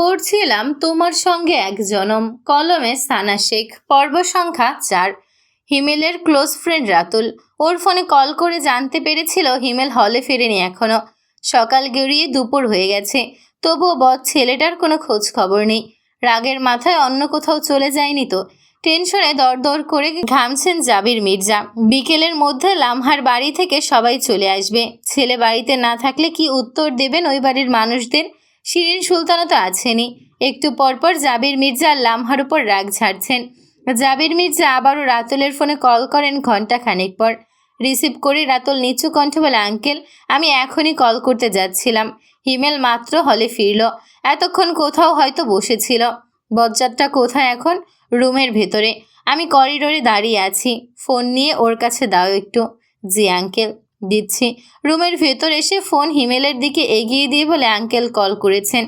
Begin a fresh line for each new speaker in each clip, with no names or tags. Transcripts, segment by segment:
পড়ছিলাম তোমার সঙ্গে এক জনম, কলমে সানা শেখ, পর্ব সংখ্যা 4। হিমেলের ক্লোজ ফ্রেন্ড রাতুল ওর ফোনে কল করে জানতে পেরেছিল হিমেল হলে ফেরেনি এখনো। সকাল গড়িয়ে দুপুর হয়ে গেছে, তবুও বদ ছেলেটার কোনো খোঁজ খবর নেই। রাগের মাথায় অন্য কোথাও চলে যায়নি তো? টেনশনে দরদর করে ঘামছেন জাবির মির্জা। বিকেলের মধ্যে লামহার বাড়ি থেকে সবাই চলে আসবে। ছেলে বাড়িতে না থাকলে কি উত্তর দেবেন ওই বাড়ির মানুষদের? শিরিন সুলতানও তো আছেনই। একটু পরপর জাবির মির্জা আর লামহার উপর রাগ ঝাড়ছেন। জাবির মির্জা আবারও রাতুলের ফোনে কল করেন ঘন্টা খানেক পর। রিসিভ করে রাতুল নিচু কণ্ঠে বলে, আঙ্কেল আমি এখনই কল করতে যাচ্ছিলাম। হিমেল মাত্র হলে ফিরল, এতক্ষণ কোথাও হয়তো বসেছিল। বজ্জাতটা কোথায় এখন? রুমের ভেতরে। আমি করিডোরে দাঁড়িয়ে আছি, ফোন নিয়ে ওর কাছে দাও একটু। জি আঙ্কেল, দিচ্ছি। রুমের ভেতর এসে ফোন হিমেলের দিকে এগিয়ে দিয়ে বলে, আঙ্কেল কল করেছেন,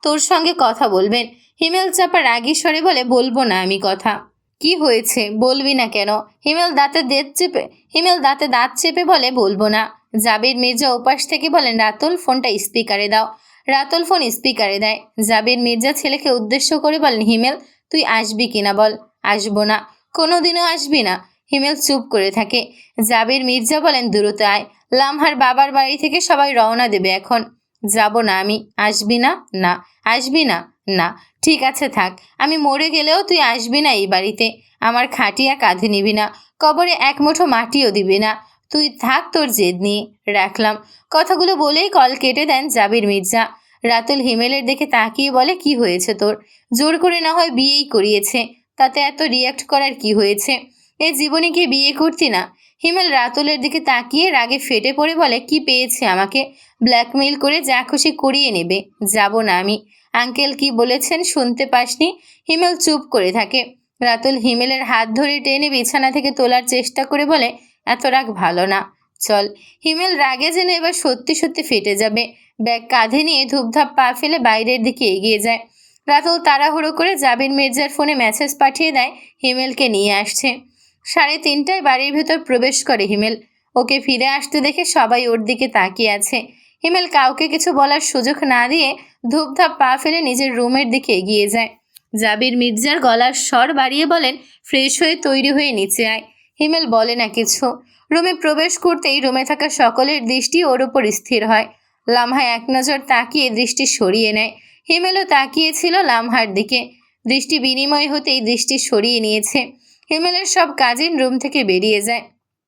তোর সঙ্গে কথা বলবেন। হিমেল চাপা রাগী স্বরে বলে, বলবো না আমি কথা। কি হয়েছে, বলবি না কেন? হিমেল দাঁতে দাঁত চেপে বলে, বলবো না। জাবির মির্জা ওপাশ থেকে বলেন, রাতুল ফোনটা স্পিকারে দাও। রাতুল ফোন স্পিকারে দেয়। জাবির মির্জা ছেলেকে উদ্দেশ্য করে বলেন, হিমেল তুই আসবি কিনা বল। আসবো না। কোনোদিনও আসবি না। হিমেল চুপ করে থাকে। জাবির মির্জা বলেন, দ্রুত আয়, লামহার বাবার বাড়ি থেকে সবাই রওনা দেবে এখন। যাব না আমি। আসবি না? না। আসবি না? না। ঠিক আছে থাক, আমি মরে গেলেও তুই আসবি না এই বাড়িতে। আমার খাটিয়া কাঁধে নিবি না, কবরে এক মুঠো মাটিও দিবি না। তুই থাক তোর জেদ নিয়ে। রাখলাম। কথাগুলো বলেই কল কেটে দেন জাবির মির্জা। রাতুল হিমেলের দিকে তাকিয়ে বলে, কি হয়েছে তোর? জোর করে না হয় বিয়েই করিয়েছে, তাতে এত রিয়াক্ট করার কি হয়েছে? এ জীবনে কি বিয়ে করতি না? হিমেল রাতুলের দিকে তাকিয়ে রাগে ফেটে পড়ে বলে, কি পেয়েছে আমাকে? ব্ল্যাকমেইল করে যা খুশি করিয়ে নেবে। যাব না আমি। আঙ্কেল কি বলেছেন শুনতে পাসনি? হিমেল চুপ করে থাকে। রাতুল হিমেলের হাত ধরে টেনে বিছানা থেকে তোলার চেষ্টা করে বলে, এত রাগ ভালো না, চল। হিমেল রাগে যেন এবার সত্যি সত্যি ফেটে যাবে। ব্যাগ কাঁধে নিয়ে ধূপধাপ পা ফেলে বাইরের দিকে এগিয়ে যায়। রাতুল তাড়াহুড়ো করে জাবির মির্জার ফোনে মেসেজ পাঠিয়ে দেয় হিমেলকে নিয়ে আসছে। 3:30টায় বাড়ির ভেতর প্রবেশ করে হিমেল। ওকে ফিরে আসতে দেখে সবাই ওর দিকে তাকিয়ে আছে। হিমেল কাউকে কিছু বলার সুযোগ না দিয়ে ধূপধাপ পা ফেলে নিজের রুমের দিকে এগিয়ে যায়। জাবির মির্জার গলার স্বর বাড়িয়ে বলেন, ফ্রেশ হয়ে তৈরি হয়ে নিচে আয়। হিমেল বলে না কিছু। রুমে প্রবেশ করতেই রুমে থাকা সকলের দৃষ্টি ওর উপর স্থির হয়। লামহা এক নজর তাকিয়ে দৃষ্টি সরিয়ে নেয়। হিমেলও তাকিয়েছিল লামহার দিকে। দৃষ্টি বিনিময় হতেই দৃষ্টি সরিয়ে নিয়েছে। হিমেলের সব কাজিন রুম থেকে বেরিয়ে যায়।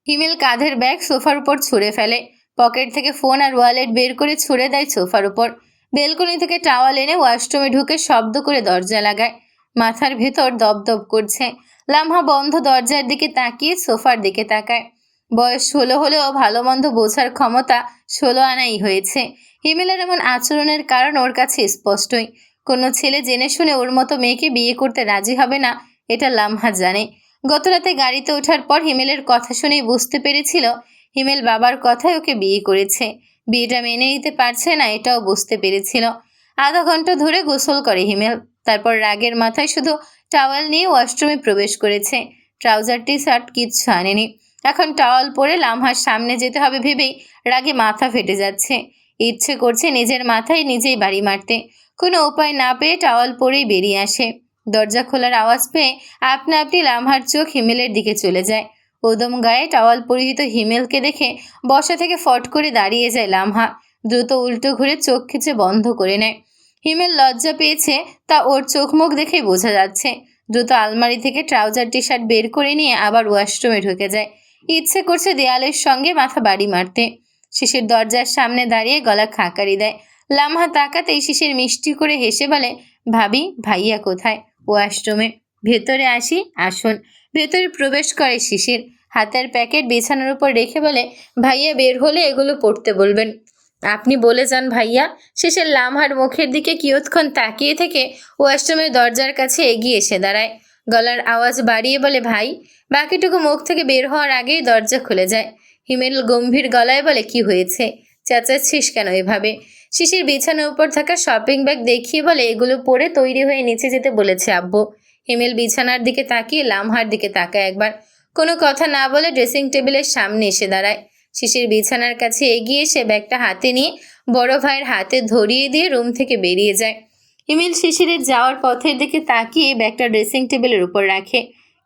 হিমেল কাঁধের ব্যাগ সোফার উপর ছুঁড়ে ফেলে। পকেট থেকে ফোন আর ওয়ালেট বের করে ছুঁড়ে দেয় সোফার উপর। বেলকনি থেকে টাওয়াল এনে ওয়াশরুমে ঢুকে শব্দ করে দরজা লাগায়। মাথার ভেতর দপদপ করছে। লামহা বন্ধ দরজার দিকে তাকিয়ে সোফার দিকে তাকায়। বয়স 16 হলেও ভালো মন্দ বোঝার ক্ষমতা 16 আনাই হয়েছে। হিমেলের এমন আচরণের কারণ ওর কাছে স্পষ্টই। কোনো ছেলে জেনে শুনে ওর মতো মেয়েকে বিয়ে করতে রাজি হবে না, এটা লামহা জানে। গতরাতে গাড়িতে ওঠার পর হিমেলের কথা শুনেই বুঝতে পেরেছিল হিমেল বাবার কথায় ওকে বিয়ে করেছে। বিয়েটা মেনে নিতে পারছে না এটাও বুঝতে পেরেছিল। আধা ঘন্টা ধরে গোসল করে হিমেল। তারপর রাগের মাথায় শুধু টাওয়াল নিয়ে ওয়াশরুমে প্রবেশ করেছে। ট্রাউজার টি শার্ট কিচ্ছু আনেনি। এখন টাওয়াল পরে লামহার সামনে যেতে হবে ভেবেই রাগে মাথা ফেটে যাচ্ছে। ইচ্ছে করছে নিজের মাথায় নিজেই বাড়ি মারতে। কোনো উপায় না পেয়ে টাওয়াল পরেই বেরিয়ে আসে। দরজা খোলার আওয়াজ পেয়ে আপনা আপনি লামহার চোখ হিমেলের দিকে চলে যায়। ওদম গায়ে টাওয়াল পরিহিত হিমেলকে দেখে বসা থেকে ফট করে দাঁড়িয়ে যায় লামহা। দ্রুত উল্টো ঘুরে চোখ খিচে বন্ধ করে নেয়। হিমেল লজ্জা পেয়েছে তা ওর চোখ মুখ দেখেই বোঝা যাচ্ছে। দ্রুত আলমারি থেকে ট্রাউজার টি শার্ট বের করে নিয়ে আবার ওয়াশরুমে ঢুকে যায়। ইচ্ছে করছে দেয়ালের সঙ্গে মাথা বাড়ি মারতে। শিশির দরজার সামনে দাঁড়িয়ে গলা খাঁকারি দেয়। লামহা তাকাতেই শিশির মিষ্টি করে হেসে বলে, ভাবি ভাইয়া কোথায়? ওয়াশরুমে। ভেতরে আসি? আসুন। ভেতরে প্রবেশ করে শিশির। হাতের প্যাকেট বিছানার উপর রেখে বলে, ভাইয়া বের হলে এগুলো পড়তে বলবেন। আপনি বলে যান ভাইয়া। শিশির লামহার মুখের দিকে কিয়ৎক্ষণ তাকিয়ে থেকে ওয়াশরুমের দরজার কাছে এগিয়ে এসে দাঁড়ায়। গলার আওয়াজ বাড়িয়ে বলে, ভাই। বাকিটুকু মুখ থেকে বের হওয়ার আগেই দরজা খুলে যায়। হিমেল গম্ভীর গলায় বলে, কি হয়েছে? চেঁচাচ্ছিস কেন এভাবে? শিশির বিছানার উপর থাকা শপিং ব্যাগ দেখিয়ে বলে, এগুলো পরে তৈরি হয়ে নিচে যেতে বলেছে আব্বু। হিমেল বিছানার দিকে তাকিয়ে লামহার দিকে তাকায় একবার। কোনো কথা না বলে ড্রেসিং টেবিলের সামনে এসে দাঁড়ায়। শিশির বিছানার কাছে এগিয়ে এসে ব্যাগটা হাতে নিয়ে বড় ভাইয়ের হাতে ধরিয়ে দিয়ে রুম থেকে বেরিয়ে যায়। হিমেল শিশিরের যাওয়ার পথের দিকে তাকিয়ে ব্যাগটা ড্রেসিং টেবিলের উপর রাখে।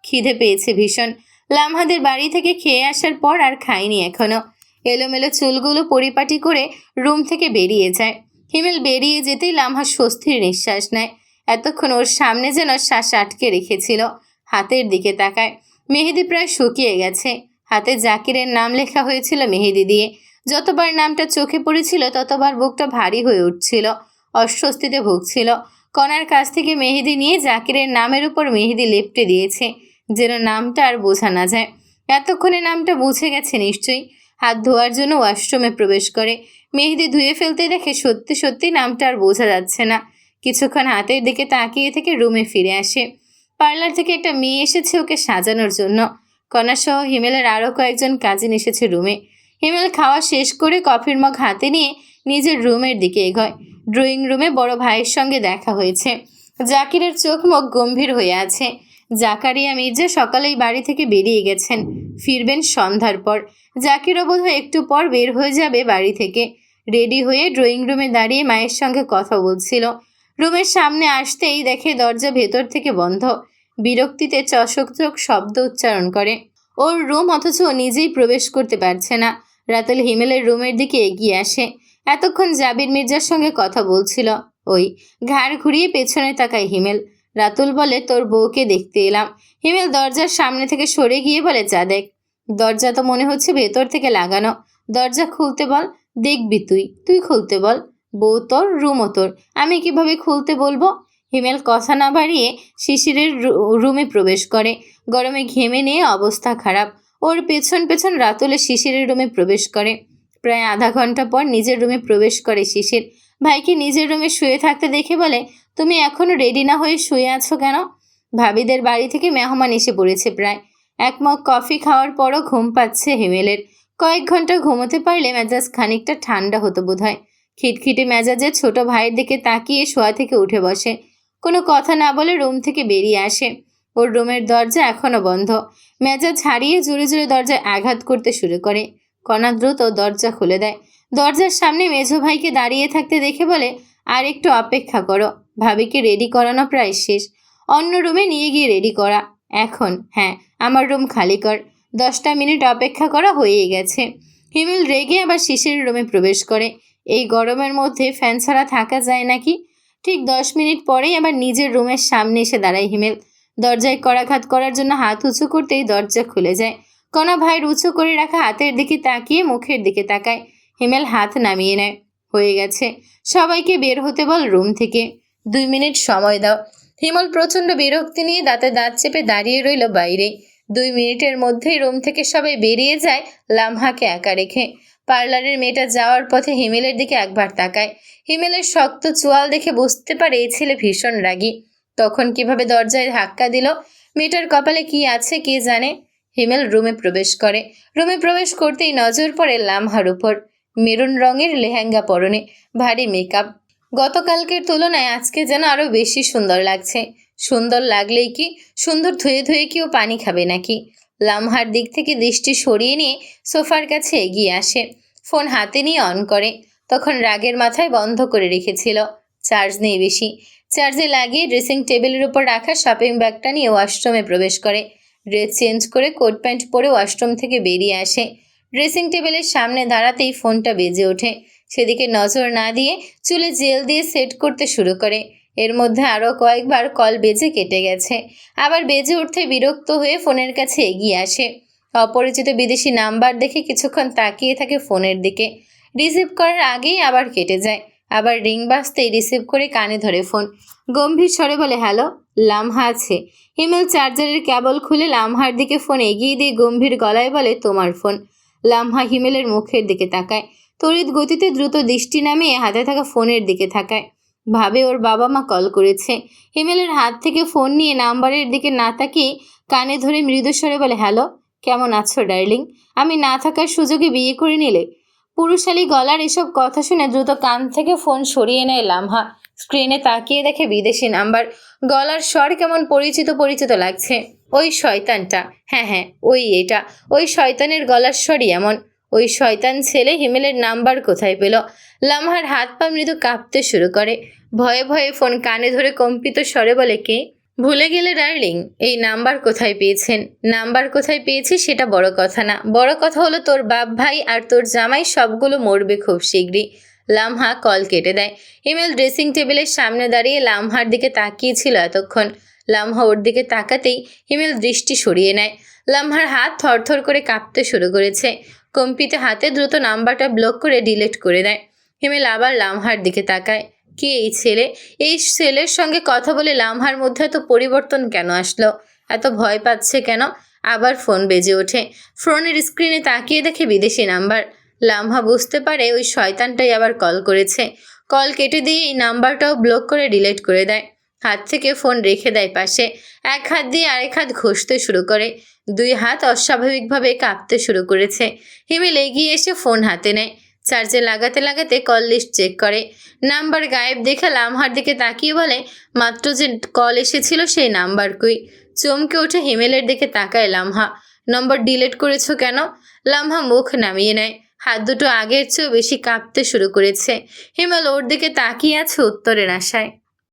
খিদে পেয়েছে ভীষণ। লামহাদের বাড়ি থেকে খেয়ে আসার পর আর খায়নি এখনো। এলোমেলো চুলগুলো পরিপাটি করে রুম থেকে বেরিয়ে যায়। হিমেল বেরিয়ে যেতেই লামহা স্বস্তির নিঃশ্বাস নেয়। এতক্ষণ ওর সামনে যেন শ্বাস আটকে রেখেছিল। হাতের দিকে তাকায়। মেহেদি প্রায় শুকিয়ে গেছে। হাতে জাকিরের নাম লেখা হয়েছিল মেহেদি দিয়ে। যতবার নামটা চোখে পড়েছিল ততবার বুকটা ভারী হয়ে উঠছিল, অস্বস্তিতে ভুগছিল। কণার কাছ থেকে মেহেদি নিয়ে জাকিরের নামের উপর মেহেদি লেপটে দিয়েছে, যেন নামটা আর বোঝা না যায়। এতক্ষণে নামটা মুছে গেছে নিশ্চয়ই। হাত ধোয়ার জন্য ওয়াশরুমে প্রবেশ করে। মেহেদি ধুয়ে ফেলতে দেখে সত্যি সত্যি নামটা আর বোঝা যাচ্ছে না। কিছুক্ষণ হাতের দিকে তাকিয়ে থেকে রুমে ফিরে আসে। পার্লার থেকে একটা মেয়ে এসেছে ওকে সাজানোর জন্য। কণাসহ হিমেলের আরও কয়েকজন কাজিন এসেছে রুমে। হিমেল খাওয়া শেষ করে কফির মগ হাতে নিয়ে নিজের রুমের দিকে এগোয়। ড্রয়িং রুমে বড় ভাইয়ের সঙ্গে দেখা হয়েছে। জাকিরের চোখ মুখ গম্ভীর হয়ে আছে। জাকারিয়া মির্জা সকালেই বাড়ি থেকে বেরিয়ে গেছেন, ফিরবেন সন্ধ্যার পর। জাকিরও বোধহয় একটু পর বের হয়ে যাবে বাড়ি থেকে। রেডি হয়ে ড্রয়িং রুমে দাঁড়িয়ে মায়ের সঙ্গে কথা বলছিল। রুমের সামনে আসতেই দেখে দরজা ভেতর থেকে বন্ধ। বিরক্তিতে চশক শব্দ উচ্চারণ করে। ওর রুম, অথচ ও নিজেই প্রবেশ করতে পারছে না। রাতুল হিমেলের রুমের দিকে এগিয়ে আসে। এতক্ষণ জাবির মির্জার সঙ্গে কথা বলছিল। ওই ঘাড় ঘুরিয়ে পেছনে তাকায় হিমেল। রাতুল বলে, তোর বউকে দেখতে এলাম। হিমেল দরজার সামনে থেকে সরে গিয়ে বলে, যা দেখ। দরজা তো মনে হচ্ছে ভেতর থেকে লাগানো। দরজা খুলতে বল। দেখবি তুই খুলতে বল। বউ তোর, রুমও তোর, আমি কিভাবে খুলতে বলবো? হিমেল কথা না বাড়িয়ে শিশিরের রুমে প্রবেশ করে। গরমে ঘেমে নিয়ে অবস্থা খারাপ। ওর পেছন পেছন রাতুলে শিশিরের রুমে প্রবেশ করে। প্রায় আধা ঘন্টা পর নিজের রুমে প্রবেশ করে শিশির। ভাইকে নিজের রুমে শুয়ে থাকতে দেখে বলে, তুমি এখনও রেডি না হয়ে শুয়ে আছো কেন? ভাবিদের বাড়ি থেকে মেহমান এসে পড়েছে প্রায়। এক মগ কফি খাওয়ার পরও ঘুম পাচ্ছে হিমেলের। কয়েক ঘন্টা ঘুমোতে পারলে মেজাজ খানিকটা ঠান্ডা হতো বোধহয়। খিটখিটে মেজাজে ছোট ভাইয়ের দিকে তাকিয়ে শোয়া থেকে উঠে বসে। কোনো কথা না বলে রুম থেকে বেরিয়ে আসে। ওর রুমের দরজা এখনও বন্ধ। মেজাজ হারিয়ে জোরে জোরে দরজায় আঘাত করতে শুরু করে। কণা দ্রুত দরজা খুলে দেয়। দরজার সামনে মেঝো ভাইকে দাঁড়িয়ে থাকতে দেখে বলে, আর একটু অপেক্ষা করো, ভাবিকে রেডি করানো প্রায় শেষ। অন্য রুমে নিয়ে গিয়ে রেডি করা এখন। হ্যাঁ, আমার রুম খালি কর। 10টা মিনিট অপেক্ষা করা হয়ে গেছে। হিমেল রেগে আবার শিশির রুমে প্রবেশ করে। এই গরমের মধ্যে ফ্যান ছাড়া থাকা যায় নাকি? ঠিক 10 মিনিট পরেই আবার নিজের রুমের সামনে এসে দাঁড়ায় হিমেল। দরজায় করাঘাত করার জন্য হাত উঁচু করতেই দরজা খুলে যায়। কণা ভাইয়ের উঁচু করে রাখা হাতের দিকে তাকিয়ে মুখের দিকে তাকায়। হিমেল হাত নামিয়ে নেয়। হয়ে গেছে, সবাইকে বের হতে বল রুম থেকে। 2 মিনিট সময় দাও। হিমেল প্রচণ্ড বিরক্তি নিয়ে দাঁতে দাঁত চেপে দাঁড়িয়ে রইল বাইরে। 2 মিনিটের মধ্যেই রুম থেকে সবাই বেরিয়ে যায়, লামহাকে একা রেখে। পার্লারের মেয়েটা যাওয়ার পথে হিমেলের দিকে একবার তাকায়। হিমেলের শক্ত চোয়াল দেখে বুঝতে পারে এই ছেলে ভীষণ রাগী। তখন কিভাবে দরজায় ধাক্কা দিল? মেয়েটার কপালে কি আছে কে জানে। হিমেল রুমে প্রবেশ করে। রুমে প্রবেশ করতেই নজর পড়ে লামহার উপর। মেরুন রঙের লেহেঙ্গা পরনে, ভারী মেকআপ। গতকালকের তুলনায় আজকে যেন আরও বেশি সুন্দর লাগছে। সুন্দর লাগলেই কি, সুন্দর ধুয়ে ধুয়ে কি ও পানি খাবে নাকি? লামহার দিক থেকে দৃষ্টি সরিয়ে নিয়ে সোফার কাছে এগিয়ে আসে। ফোন হাতে নিয়ে অন করে। তখন রাগের মাথায় বন্ধ করে রেখেছিল। চার্জ নেই বেশি। চার্জে লাগিয়ে ড্রেসিং টেবিলের উপর রাখা শপিং ব্যাগটা নিয়ে ওয়াশরুমে প্রবেশ করে। ড্রেস চেঞ্জ করে কোট প্যান্ট পরে ওয়াশরুম থেকে বেরিয়ে আসে। ড্রেসিং টেবিলের সামনে দাঁড়াতেই ফোনটা বেজে ওঠে। সেদিকে নজর না দিয়ে চুলে জেল দিয়ে সেট করতে শুরু করে। এর মধ্যে আরও কয়েকবার কল বেজে কেটে গেছে। আবার বেজে উঠতে বিরক্ত হয়ে ফোনের কাছে এগিয়ে আসে। অপরিচিত বিদেশি নাম্বার দেখে কিছুক্ষণ তাকিয়ে থাকে ফোনের দিকে। রিসিভ করার আগেই আবার কেটে যায়। আবার রিং বাজতেই রিসিভ করে কানে ধরে ফোন। গম্ভীর স্বরে বলে, হ্যালো। লামহা আছে। হিমেল চার্জারের কেবল খুলে লামহার দিকে ফোন এগিয়ে দিয়ে গম্ভীর গলায় বলে, তোমার ফোন। লামহা হিমেলের মুখের দিকে তাকায়। তড়িৎ গতিতে দ্রুত দৃষ্টি নামিয়ে হাতে থাকা ফোনের দিকে তাকায়। ভাবে ওর বাবা মা কল করেছে। হিমেলের হাত থেকে ফোন নিয়ে নাম্বারের দিকে না তাকিয়ে কানে ধরে মৃদুস্বরে বলে, হ্যালো, কেমন আছো ডার্লিং? আমি না থাকার সুযোগে বিয়ে করে নিলে? পুরুষালী গলার এসব কথা শুনে দ্রুত কান থেকে ফোন সরিয়ে নেয় লামহা। স্ক্রিনে তাকিয়ে দেখে বিদেশি নাম্বার। গলার স্বর কেমন পরিচিত পরিচিত লাগছে। ওই শয়তানটা, হ্যাঁ, ওই এটা, ওই শয়তানের গলার স্বরই এমন। ওই শয়তান ছেলে হিমেলের নাম্বার কোথায় পেল? লামহার হাত পা মৃদু কাঁপতে শুরু করে। ভয়ে ভয়ে ফোন কানে ধরে কম্পিত স্বরে বলে, কে? ভুলে গেলে ডার্লিং, এই নাম্বার কোথায় পেয়েছেন? নাম্বার কোথায় পেয়েছি সেটা বড় কথা না, বড় কথা হলো তোর বাপ ভাই আর তোর জামাই সবগুলো মরবে খুব শীঘ্রই। লামহা কল কেটে দেয়। হিমেল ড্রেসিং টেবিলের সামনে দাঁড়িয়ে লামহার দিকে তাকিয়েছিল এতক্ষণ। লামহা ওর দিকে তাকাতেই হিমেল দৃষ্টি সরিয়ে নেয়। লামহার হাত থরথর করে কাঁপতে শুরু করেছে। কম্পিত হাতে দ্রুত নাম্বারটা ব্লক করে ডিলিট করে দেয়। হিমেল আবার লামহার দিকে তাকায়। কে এই ছেলে? এই ছেলের সঙ্গে কথা বলে লামহার মধ্যে এত পরিবর্তন কেন আসলো? এত ভয় পাচ্ছে কেন? আবার ফোন বেজে ওঠে। ফোনের স্ক্রিনে তাকিয়ে দেখে বিদেশি নাম্বার। লামহা বুঝতে পারে ওই শয়তানটাই আবার কল করেছে। কল কেটে দিয়ে এই নাম্বারটাও ব্লক করে ডিলিট করে দেয়। হাত থেকে ফোন রেখে দেয় পাশে। এক হাত দিয়ে আরেক হাত ঘষতে শুরু করে। দুই হাত অস্বাভাবিকভাবে কাঁপতে শুরু করেছে। হিমেল এগিয়ে এসে ফোন হাতে নেয়। চার্জে লাগাতে লাগাতে কল লিস্ট চেক করে। নাম্বার গায়েব দেখে লামহার দিকে তাকিয়ে বলে, মাত্র যে কল এসেছিল সেই নাম্বার কই? চমকে উঠে হিমেলের দিকে তাকায় লামহা। নম্বর ডিলিট করেছো কেন? লামহা মুখ নামিয়ে নেয়। হাত দুটো আগের চেয়েও বেশি কাঁপতে শুরু করেছে। হিমেল ওর দিকে তাকিয়ে আছে উত্তরের আশায়।